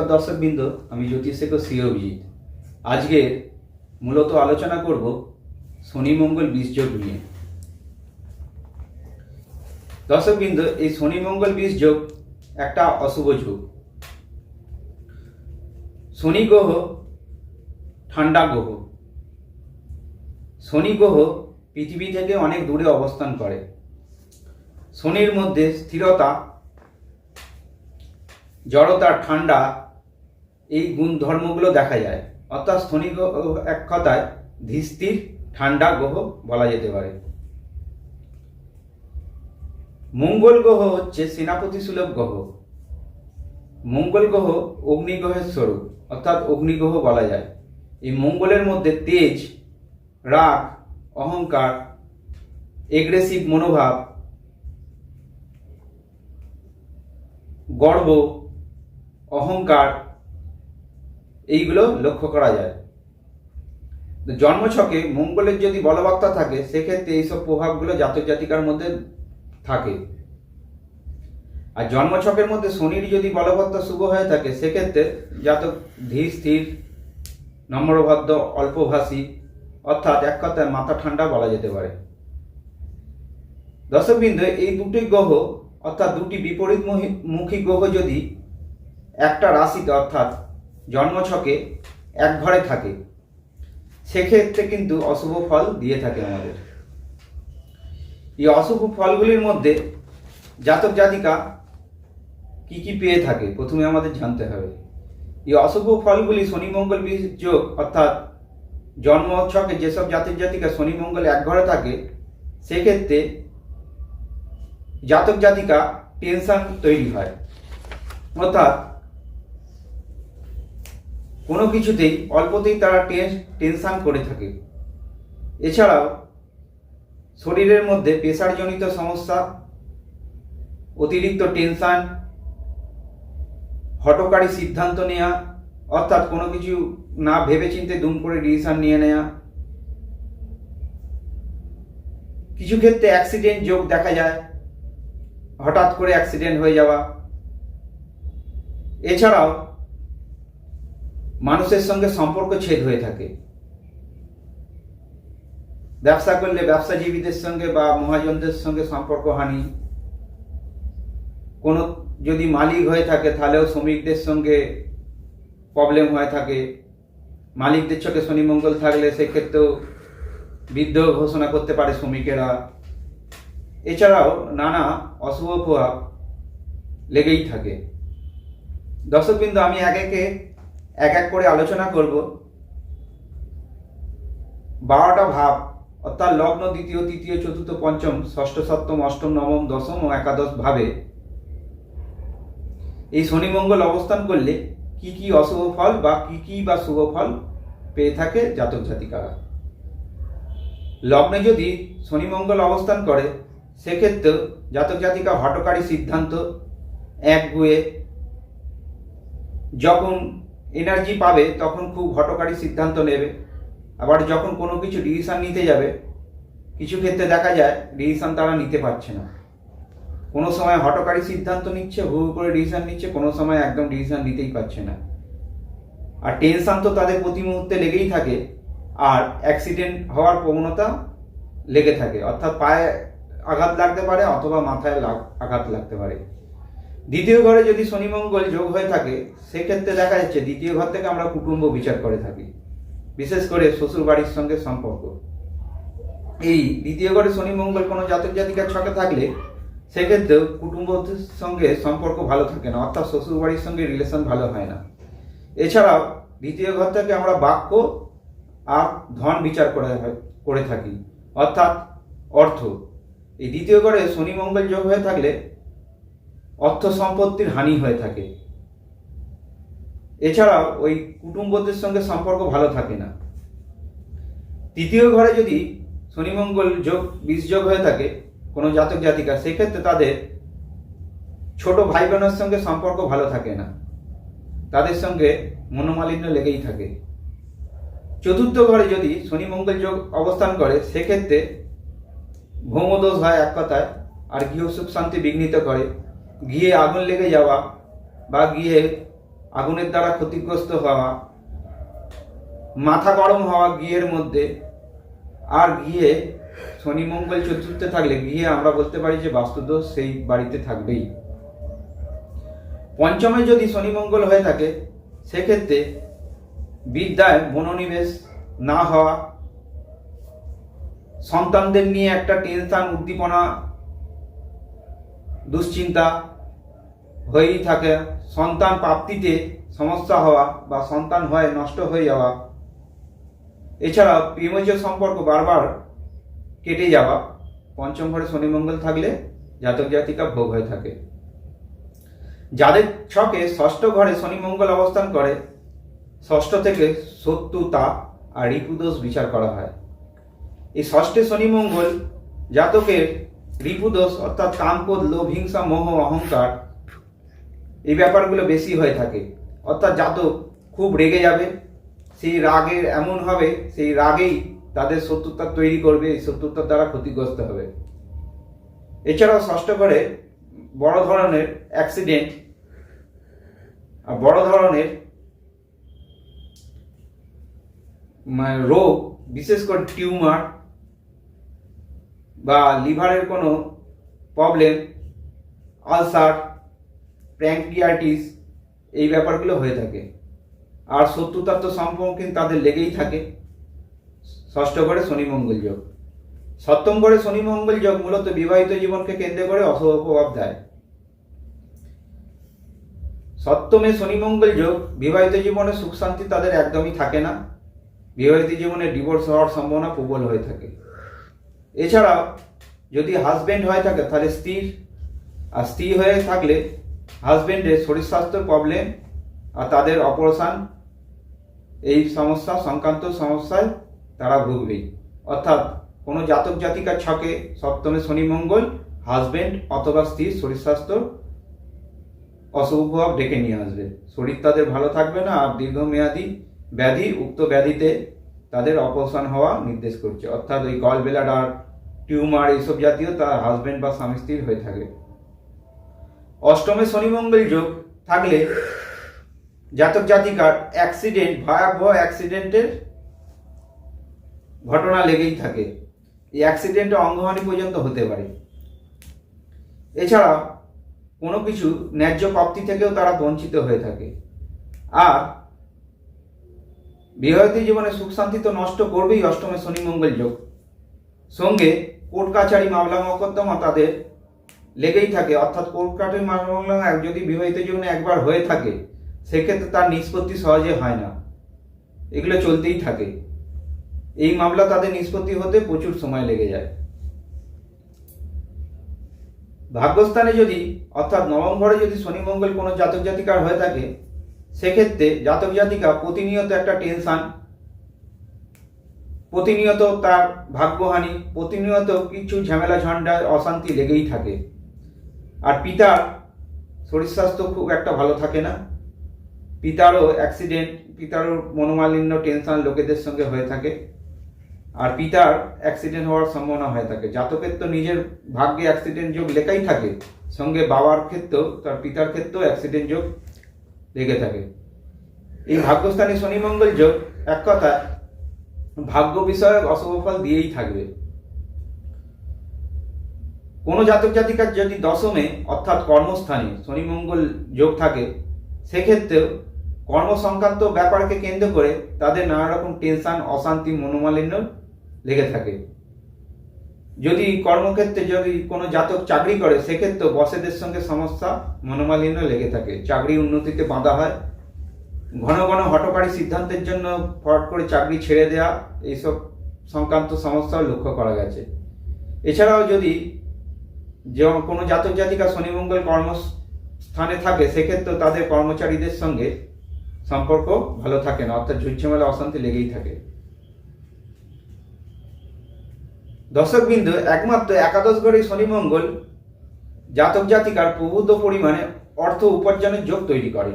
নমস্কার দর্শকবৃন্দ, আমি জ্যোতিষ শেখর শ্রী অভিজিৎ। আজকে মূলত আলোচনা করব শনি মঙ্গল বীজযোগ নিয়ে। দর্শকবৃন্দ, এই শনি মঙ্গল বীজযোগ একটা অশুভ যোগ। শনি গ্রহ ঠান্ডা গ্রহ। শনি গ্রহ পৃথিবী থেকে অনেক দূরে অবস্থান করে। শনির মধ্যে স্থিরতা, জড়তা, ঠান্ডা এই গুণ ধর্মগুলো দেখা যায়। অর্থাৎ শনি গ্রহ এক কথায় ধীর ঠান্ডা গ্রহ বলা যেতে পারে। মঙ্গল গ্রহ হচ্ছে সেনাপতি সুলভ গ্রহ। মঙ্গল গ্রহ অগ্নি গ্রহের স্বরূপ, অর্থাৎ অগ্নিগ্রহ বলা যায়। এই মঙ্গলের মধ্যে তেজ, রাগ, অহংকার, এগ্রেসিভ মনোভাব, গর্ব, অহংকার এইগুলো লক্ষ্য করা যায়। জন্মছকে মঙ্গলের যদি বলবত্তা থাকে, সেক্ষেত্রে এইসব প্রভাবগুলো জাতক জাতিকার মধ্যে থাকে। আর জন্মছকের মধ্যে শনির যদি বলবত্তা শুভ হয়ে থাকে, সেক্ষেত্রে জাতক ধীর স্থির, নম্রভদ্র, অল্পভাষী, অর্থাৎ এক কথায় মাথা ঠান্ডা বলা যেতে পারে। দর্শকবৃন্দ, এই দুটি গ্রহ অর্থাৎ দুটি বিপরীতমুখী গ্রহ যদি একটা রাশিতে অর্থাৎ জন্মছকে এক ঘরে থাকে, সেক্ষেত্রে কিন্তু অশুভ ফল দিয়ে থাকে আমাদের। এই অশুভ ফলগুলির মধ্যে জাতক জাতিকা কি কি পেয়ে থাকে প্রথমে আমাদের জানতে হবে। এই অশুভ ফলগুলি শনি মঙ্গল বীজযোগ অর্থাৎ জন্মছকে যেসব জাতক জাতিকা শনি মঙ্গল এক ঘরে থাকে, সেক্ষেত্রে জাতক জাতিকা টেনশন তৈরি হয়। অর্থাৎ কোনো কিছুতেই অল্পতেই তারা টেনশন করে থাকে। এছাড়াও শরীরের মধ্যে প্রেসারজনিত সমস্যা, অতিরিক্ত টেনশন, হঠকারী সিদ্ধান্ত নেওয়া, অর্থাৎ কোনো কিছু না ভেবেচিন্তে দুম করে ডিসিশন নিয়ে নেওয়া, কিছু ক্ষেত্রে অ্যাক্সিডেন্ট যোগ দেখা যায়, হঠাৎ করে অ্যাক্সিডেন্ট হয়ে যাওয়া। এছাড়াও মানুষের সঙ্গে সম্পর্ক ছেদ হয়ে থাকে। ব্যবসা করলে ব্যবসাজীবীদের সঙ্গে বা মহাজনদের সঙ্গে সম্পর্ক হানি। কোনো যদি মালিক হয়ে থাকে, তাহলেও শ্রমিকদের সঙ্গে প্রবলেম হয়ে থাকে। মালিকদের চোখে শনি মঙ্গল থাকলে সেক্ষেত্রেও বিদ্রোহ ঘোষণা করতে পারে শ্রমিকেরা। এছাড়াও নানা অশুভ প্রভাব লেগেই থাকে। দর্শকবৃন্দ, আমি এক এক করে আলোচনা করব। 12টা ভাব অর্থাৎ লগ্ন, দ্বিতীয়, তৃতীয়, চতুর্থ, পঞ্চম, ষষ্ঠ, সপ্তম, অষ্টম, নবম, দশম ও একাদশ ভাবে এই শনি মঙ্গল অবস্থান করলে কি কি অশুভ ফল বা কি বা শুভ ফল পেয়ে থাকে জাতক জাতিকারা। লগ্নে যদি শনি মঙ্গল অবস্থান করে, সেক্ষেত্রে জাতক জাতিকা হঠকারী সিদ্ধান্ত, একগুঁয়ে, যখন এনার্জি পাবে তখন খুব হঠকারী সিদ্ধান্ত নেবে। আবার যখন কোনো কিছু ডিসিশন নিতে যাবে, কিছু ক্ষেত্রে দেখা যায় ডিসিশন তারা নিতে পারছে না। কোনো সময় হঠকারী সিদ্ধান্ত নিচ্ছে, হু করে ডিসিশন নিচ্ছে, কোনো সময় একদম ডিসিশন নিতেই পারছে না। আর টেনশন তো তাদের প্রতি মুহূর্তে লেগেই থাকে। আর অ্যাক্সিডেন্ট হওয়ার প্রবণতা লেগে থাকে, অর্থাৎ পায়ে আঘাত লাগতে পারে অথবা মাথায় আঘাত লাগতে পারে। দ্বিতীয় ঘরে যদি শনি মঙ্গল যোগ হয়ে থাকে, সেক্ষেত্রে দেখা যাচ্ছে দ্বিতীয় ঘর থেকে আমরা কুটুম্ব বিচার করে থাকি, বিশেষ করে শ্বশুর বাড়ির সঙ্গে সম্পর্ক। এই দ্বিতীয় ঘরে শনি মঙ্গল কোনো জাতক জাতিকার ছকে থাকলে, সেক্ষেত্রেও কুটুম্বদের সঙ্গে সম্পর্ক ভালো থাকে না, অর্থাৎ শ্বশুর বাড়ির সঙ্গে রিলেশন ভালো হয় না। এছাড়াও দ্বিতীয় ঘর থেকে আমরা বাক্য আর ধন বিচার করে থাকি, অর্থাৎ অর্থ। এই দ্বিতীয় ঘরে শনি মঙ্গল যোগ হয়ে থাকলে অর্থ সম্পত্তির হানি হয়ে থাকে। এছাড়াও ওই কুটুম্বদের সঙ্গে সম্পর্ক ভালো থাকে না। তৃতীয় ঘরে যদি শনি মঙ্গল বীজযোগ হয়ে থাকে কোনো জাতক জাতিকা, সেক্ষেত্রে তাদের ছোট ভাই বোনের সঙ্গে সম্পর্ক ভালো থাকে না, তাদের সঙ্গে মনোমালিন্য লেগেই থাকে। চতুর্থ ঘরে যদি শনি মঙ্গল যোগ অবস্থান করে, সেক্ষেত্রে ভৌমদোষ হয় এক কথায়, আর গৃহ সুখ শান্তি বিঘ্নিত করে। গৃহে আগুন লেগে যাওয়া বা গৃহে আগুনের দ্বারা ক্ষতিগ্রস্ত হওয়া, মাথা গরম হওয়া ঘিয়ের মধ্যে, আর ঘিয়ে শনি মঙ্গল চতুর্থে থাকলে ঘিয়ে আমরা বলতে পারি যে বাস্তুদোষ সেই বাড়িতে থাকবেই। পঞ্চমে যদি শনি মঙ্গল হয়ে থাকে সেক্ষেত্রে বিদ্যায় মনোনিবেশ না হওয়া, সন্তানদের নিয়ে একটা টেনশন, উদ্দীপনা, দুশ্চিন্তা হয়েই থাকে, সন্তান প্রাপ্তিতে সমস্যা হওয়া বা সন্তান হয় নষ্ট হয়ে যাওয়া, এছাড়া প্রেমজ সম্পর্ক বারবার কেটে যাওয়া পঞ্চম ঘরে শনি মঙ্গল থাকলে জাতক জাতিকা ভোগ হয়ে থাকে। যাদের ছকে ষষ্ঠ ঘরে শনি মঙ্গল অবস্থান করে, ষষ্ঠ থেকে শত্রুতা আর রিপুদোষ বিচার করা হয়। এই ষষ্ঠে শনি মঙ্গল জাতকের রিপুদোষ অর্থাৎ কামক্রোধ, লোভ, হিংসা, মোহ, অহংকার এই ব্যাপারগুলো বেশি হয়ে থাকে। অর্থাৎ জাতক খুব রেগে যাবে, সেই রাগের এমন হবে সেই রাগেই তাদের শত্রুতা তৈরি করবে, এই শত্রুতার দ্বারা ক্ষতিগ্রস্ত হবে। এছাড়াও ষষ্ঠ ঘরে বড় ধরনের অ্যাক্সিডেন্ট আর বড় ধরনের রোগ, বিশেষ করে টিউমার বা লিভারের কোনো প্রবলেম, আলসার, প্যানক্রিয়াটিস এই ব্যাপারগুলো হয়ে থাকে। আর শত্রুতার তো সম্পর্কে তাদের লেগেই থাকে। ষষ্ঠ ঘরে শনি মঙ্গল যোগ। সপ্তম ঘরে শনি মঙ্গল যোগ মূলত বিবাহিত জীবনকে কেন্দ্র করে অশুভ প্রভাব দেয়। সপ্তমে শনি মঙ্গল যোগ বিবাহিত জীবনে সুখ শান্তি তাদের একদমই থাকে না, বিবাহিত জীবনে ডিভোর্স হওয়ার সম্ভাবনা প্রবল হয়ে থাকে। এছাড়া যদি হাজব্যান্ড হয়ে থাকে তাহলে স্ত্রীর, আর স্ত্রী হয়ে থাকলে হাজব্যান্ডের শরীর স্বাস্থ্যের প্রবলেম আর তাদের অপারেশন এই সমস্যা সংক্রান্ত সমস্যায় তারা ভুগবেই। অর্থাৎ কোনো জাতক জাতিকার ছকে সপ্তমে শনি মঙ্গল হাজব্যান্ড অথবা স্ত্রীর শরীর স্বাস্থ্য অশুভ প্রভাব ডেকে নিয়ে আসবে, শরীর তাদের ভালো থাকবে না, আর দীর্ঘমেয়াদী ব্যাধি, উক্ত ব্যাধিতে তাদের অপারেশন হওয়া নির্দেশ করছে। অর্থাৎ ওই গল ব্লাডার, টিউমার এইসব জাতীয় তার হাজব্যান্ড বা স্বামী স্ত্রীর হয়ে থাকে। অষ্টমে শনি মঙ্গল যোগ থাকলে জাতক জাতিকার অ্যাক্সিডেন্ট, ভয়াবহ অ্যাক্সিডেন্টের ঘটনা লেগেই থাকে। এই অ্যাক্সিডেন্টে অঙ্গহানি পর্যন্ত হতে পারে। এছাড়া কোনো কিছু ন্যায্য প্রাপ্তি থেকেও তারা বঞ্চিত হয়ে থাকে। আর বিবাহিত জীবনে সুখ শান্তি তো নষ্ট করবেই অষ্টমে শনি মঙ্গল যোগ, সঙ্গে কোর্ট কাছারি, মামলা মোকদ্দমা তাদের লেগেই থাকে। অর্থাৎ কোর্ট কাছারি, মামলা যদি বিবাহিত জীবনে একবার হয়ে থাকে সেক্ষেত্রে তার নিষ্পত্তি সহজে হয় না, এগুলো চলতেই থাকে। এই মামলা তাদের নিষ্পত্তি হতে প্রচুর সময় লেগে যায়। ভাগ্যস্থানে যদি অর্থাৎ নবম ঘরে যদি শনি মঙ্গল কোনো জাতক জাতিকার হয়ে থাকে সেক্ষেত্রে জাতক জাতিকা প্রতিনিয়ত একটা টেনশন, প্রতিনিয়ত তার ভাগ্যহানি, প্রতিনিয়ত কিছু ঝামেলা ঝঞ্ঝা অশান্তি লেগেই থাকে। আর পিতার শরীর স্বাস্থ্য খুব একটা ভালো থাকে না, পিতারও অ্যাক্সিডেন্ট, পিতারও মনোমালিন্য, টেনশন লোকেদের সঙ্গে হয়ে থাকে। আর পিতার অ্যাক্সিডেন্ট হওয়ার সম্ভাবনা হয়ে থাকে। জাতকের তো নিজের ভাগ্যে অ্যাক্সিডেন্ট যোগ লেখাই থাকে, সঙ্গে বাবার ক্ষেত্রেও, তার পিতার ক্ষেত্রেও অ্যাক্সিডেন্ট যোগ লেগে থাকে। এই ভাগ্যস্থানে শনি মঙ্গল যোগ এক কথা ভাগ্য বিষয়ক অশুভ ফল দিয়েই থাকবে। কোনো জাতক জাতিকার যদি দশমে অর্থাৎ কর্মস্থানে শনি মঙ্গল যোগ থাকে সেক্ষেত্রেও কর্ম সংক্রান্ত ব্যাপারকে কেন্দ্র করে তাদের নানা রকম টেনশন, অশান্তি, মনোমালিন্য লেগে থাকে। যদি কর্মক্ষেত্রে যদি কোনো জাতক চাকরি করে সেক্ষেত্রে বসেদের সঙ্গে সমস্যা, মনোমালিন্য লেগে থাকে, চাকরি উন্নতিতে বাধা হয়, ঘন ঘন হঠকারী সিদ্ধান্তের জন্য ফট করে চাকরি ছেড়ে দেওয়া, এইসব সংক্রান্ত সমস্যাও লক্ষ্য করা গেছে। এছাড়াও যদি কোনো জাতক জাতিকা শনি মঙ্গল কর্মস্থানে থাকে সেক্ষেত্রেও তাদের কর্মচারীদের সঙ্গে সম্পর্ক ভালো থাকে না, অর্থাৎ ঝুটঝামেলা, অশান্তি লেগেই থাকে। দর্শকবৃন্দ, একমাত্র একাদশ ঘরে শনি মঙ্গল জাতক জাতিকার প্রভূত পরিমাণে অর্থ উপার্জনের যোগ তৈরি করে।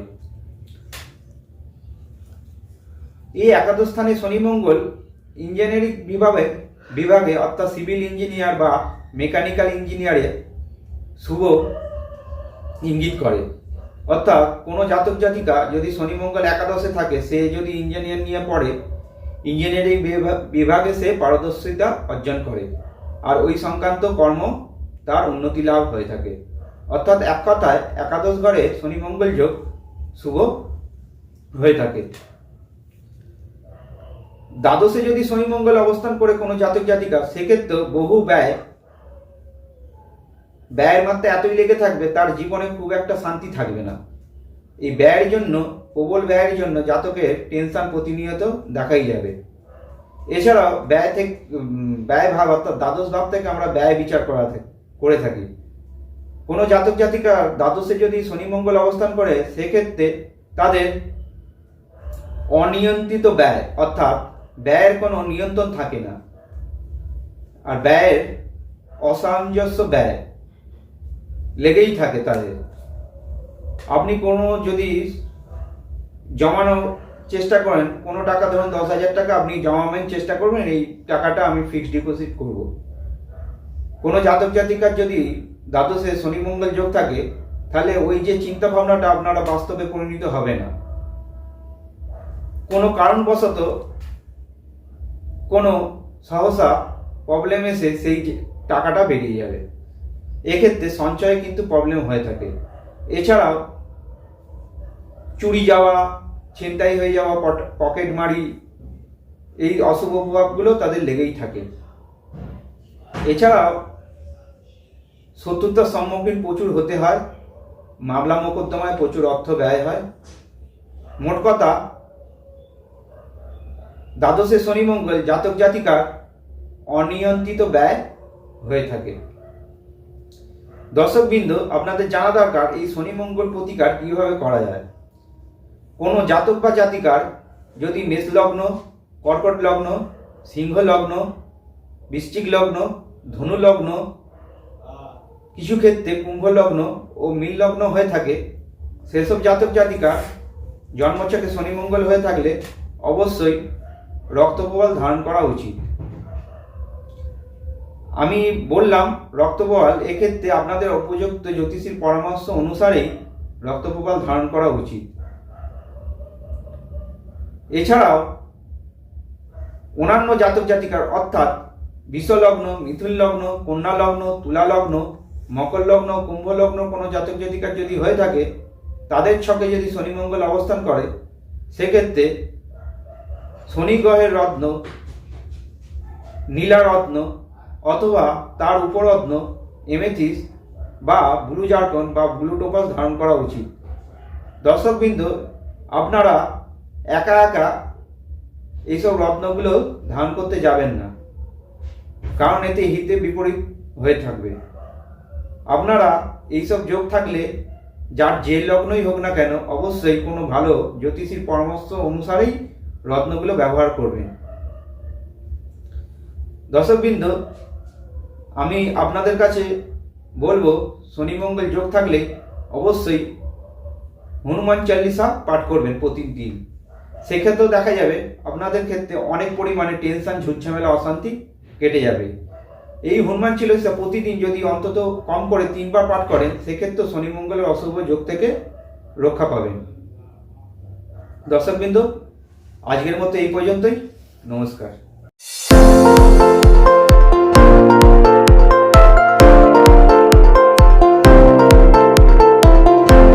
এই একাদশ স্থানে শনি মঙ্গল ইঞ্জিনিয়ারিং বিভাগে অর্থাৎ সিভিল ইঞ্জিনিয়ার বা মেকানিক্যাল ইঞ্জিনিয়ারে শুভ ইঙ্গিত করে। অর্থাৎ কোনো জাতক জাতিকা যদি শনি মঙ্গল একাদশে থাকে, সে যদি ইঞ্জিনিয়ার নিয়ে পড়ে, ইঞ্জিনিয়ারিং বিভাগে সে পারদর্শিতা অর্জন করে, আর ওই সংক্রান্ত কর্ম তার উন্নতি লাভ হয়ে থাকে। অর্থাৎ এক কথায় একাদশ ঘরে শনি মঙ্গল যোগ শুভ হয়ে থাকে। দ্বাদশে যদি শনি মঙ্গল অবস্থান করে কোনো জাতক জাতিকা, সেক্ষেত্রে বহু ব্যয়ের মাত্রা এতই লেগে থাকবে, তার জীবনে খুব একটা শান্তি থাকবে না। এই ব্যয়ের জন্য, প্রবল ব্যয়ের জন্য জাতকের টেনশন প্রতিনিয়ত দেখাই যাবে। এছাড়াও ব্যয় ভাব অর্থাৎ দ্বাদশ ভাব থেকে আমরা ব্যয় বিচার করে থাকি। কোনো জাতক জাতিকা দ্বাদশে যদি শনি মঙ্গল অবস্থান করে, সেক্ষেত্রে তাদের অনিয়ন্ত্রিত ব্যয়, অর্থাৎ ব্যয়ের কোনো নিয়ন্ত্রণ থাকে না, আর ব্যয়ের অসামঞ্জস্য ব্যয় লেগেই থাকে তাদের। আপনি কোনো যদি জমানোর চেষ্টা করেন, কোনো টাকা ধরুন 10,000 টাকা আপনি জমাবেন, চেষ্টা করবেন এই টাকাটা আমি ফিক্সড ডিপোজিট করব। কোনো জাতক জাতিকার যদি দ্বাদশে শনি মঙ্গল যোগ থাকে, তাহলে ওই যে চিন্তা ভাবনাটা আপনারা বাস্তবে পরিণত হবে না। কোনো কারণবশত কোনো সহসা প্রবলেম এসে সেই টাকাটা বেরিয়ে যাবে, এক্ষেত্রে সঞ্চয়ে কিন্তু প্রবলেম হয়ে থাকে। এছাড়াও চুরি যাওয়া, ছিনতাই হয়ে যাওয়া, পকেট মারি, এই অশুভ প্রভাবগুলো তাদের লেগেই থাকে। এছাড়াও শত্রুতার সম্মুখীন প্রচুর হতে হয়, মামলা মোকদ্দমায় প্রচুর অর্থ ব্যয় হয়। মোট কথা, দ্বাদশে শনি মঙ্গল জাতক জাতিকার অনিয়ন্ত্রিত ব্যয় হয়ে থাকে। দর্শকবৃন্দ, আপনাদের জানা দরকার এই শনি মঙ্গল প্রতিকার কিভাবে করা যায়। কোনো জাতক বা জাতিকার যদি মেষ লগ্ন, কর্কট লগ্ন, সিংহ লগ্ন, বৃশ্চিক লগ্ন, ধনু লগ্ন, কিছু ক্ষেত্রে কুম্ভ লগ্ন ও মীন লগ্ন হয়ে থাকে, সেসব জাতক জাতিকা জন্মছকে শনি মঙ্গল হয়ে থাকলে অবশ্যই রক্তপ্রবাল ধারণ করা উচিত। আমি বললাম রক্তপ্রবাল, এক্ষেত্রে আপনাদের উপযুক্ত জ্যোতিষীর পরামর্শ অনুসারেই রক্তপ্রবাল ধারণ করা উচিত। এছাড়াও অন্যান্য জাতক জাতিকার অর্থাৎ বৃষ লগ্ন, মিথুন লগ্ন, কন্যা লগ্ন, তুলা লগ্ন, মকর লগ্ন, কুম্ভ লগ্ন কোনো জাতক জাতিকার যদি হয়ে থাকে, তাদের ছকে যদি শনি মঙ্গল অবস্থান করে, সেক্ষেত্রে শনি গ্রহের রত্ন, নীলা রত্ন অথবা তার উপরত্ন এমেথিস বা ব্লু জার্কন বা ব্লু টোপাস ধারণ করা উচিত। দর্শকবৃন্দ, আপনারা একা একা এইসব রত্নগুলো ধারণ করতে যাবেন না, কারণ এতে হিতে বিপরীত হয়ে থাকবে। আপনারা এইসব যোগ থাকলে যার যে লগ্নই হোক না কেন, অবশ্যই কোনো ভালো জ্যোতিষীর পরামর্শ অনুসারেই রত্নগুলো ব্যবহার করবেন। দর্শকবৃন্দ, আমি আপনাদের কাছে বলবো, শনি মঙ্গল যোগ থাকলে অবশ্যই হনুমান চালিসা পাঠ করবেন প্রতিদিন। সেক্ষেত্রেও দেখা যাবে আপনাদের ক্ষেত্রে অনেক পরিমাণে টেনশন, ঝুটঝামেলা, অশান্তি কেটে যাবে। এই হনুমান চালিসা প্রতিদিন যদি অন্তত কম করে 3 বার পাঠ করেন, সেক্ষেত্রে শনি মঙ্গলের অশুভ যোগ থেকে রক্ষা পাবেন। দর্শকবৃন্দ, আজকের মতো এই পর্যন্তই। নমস্কার।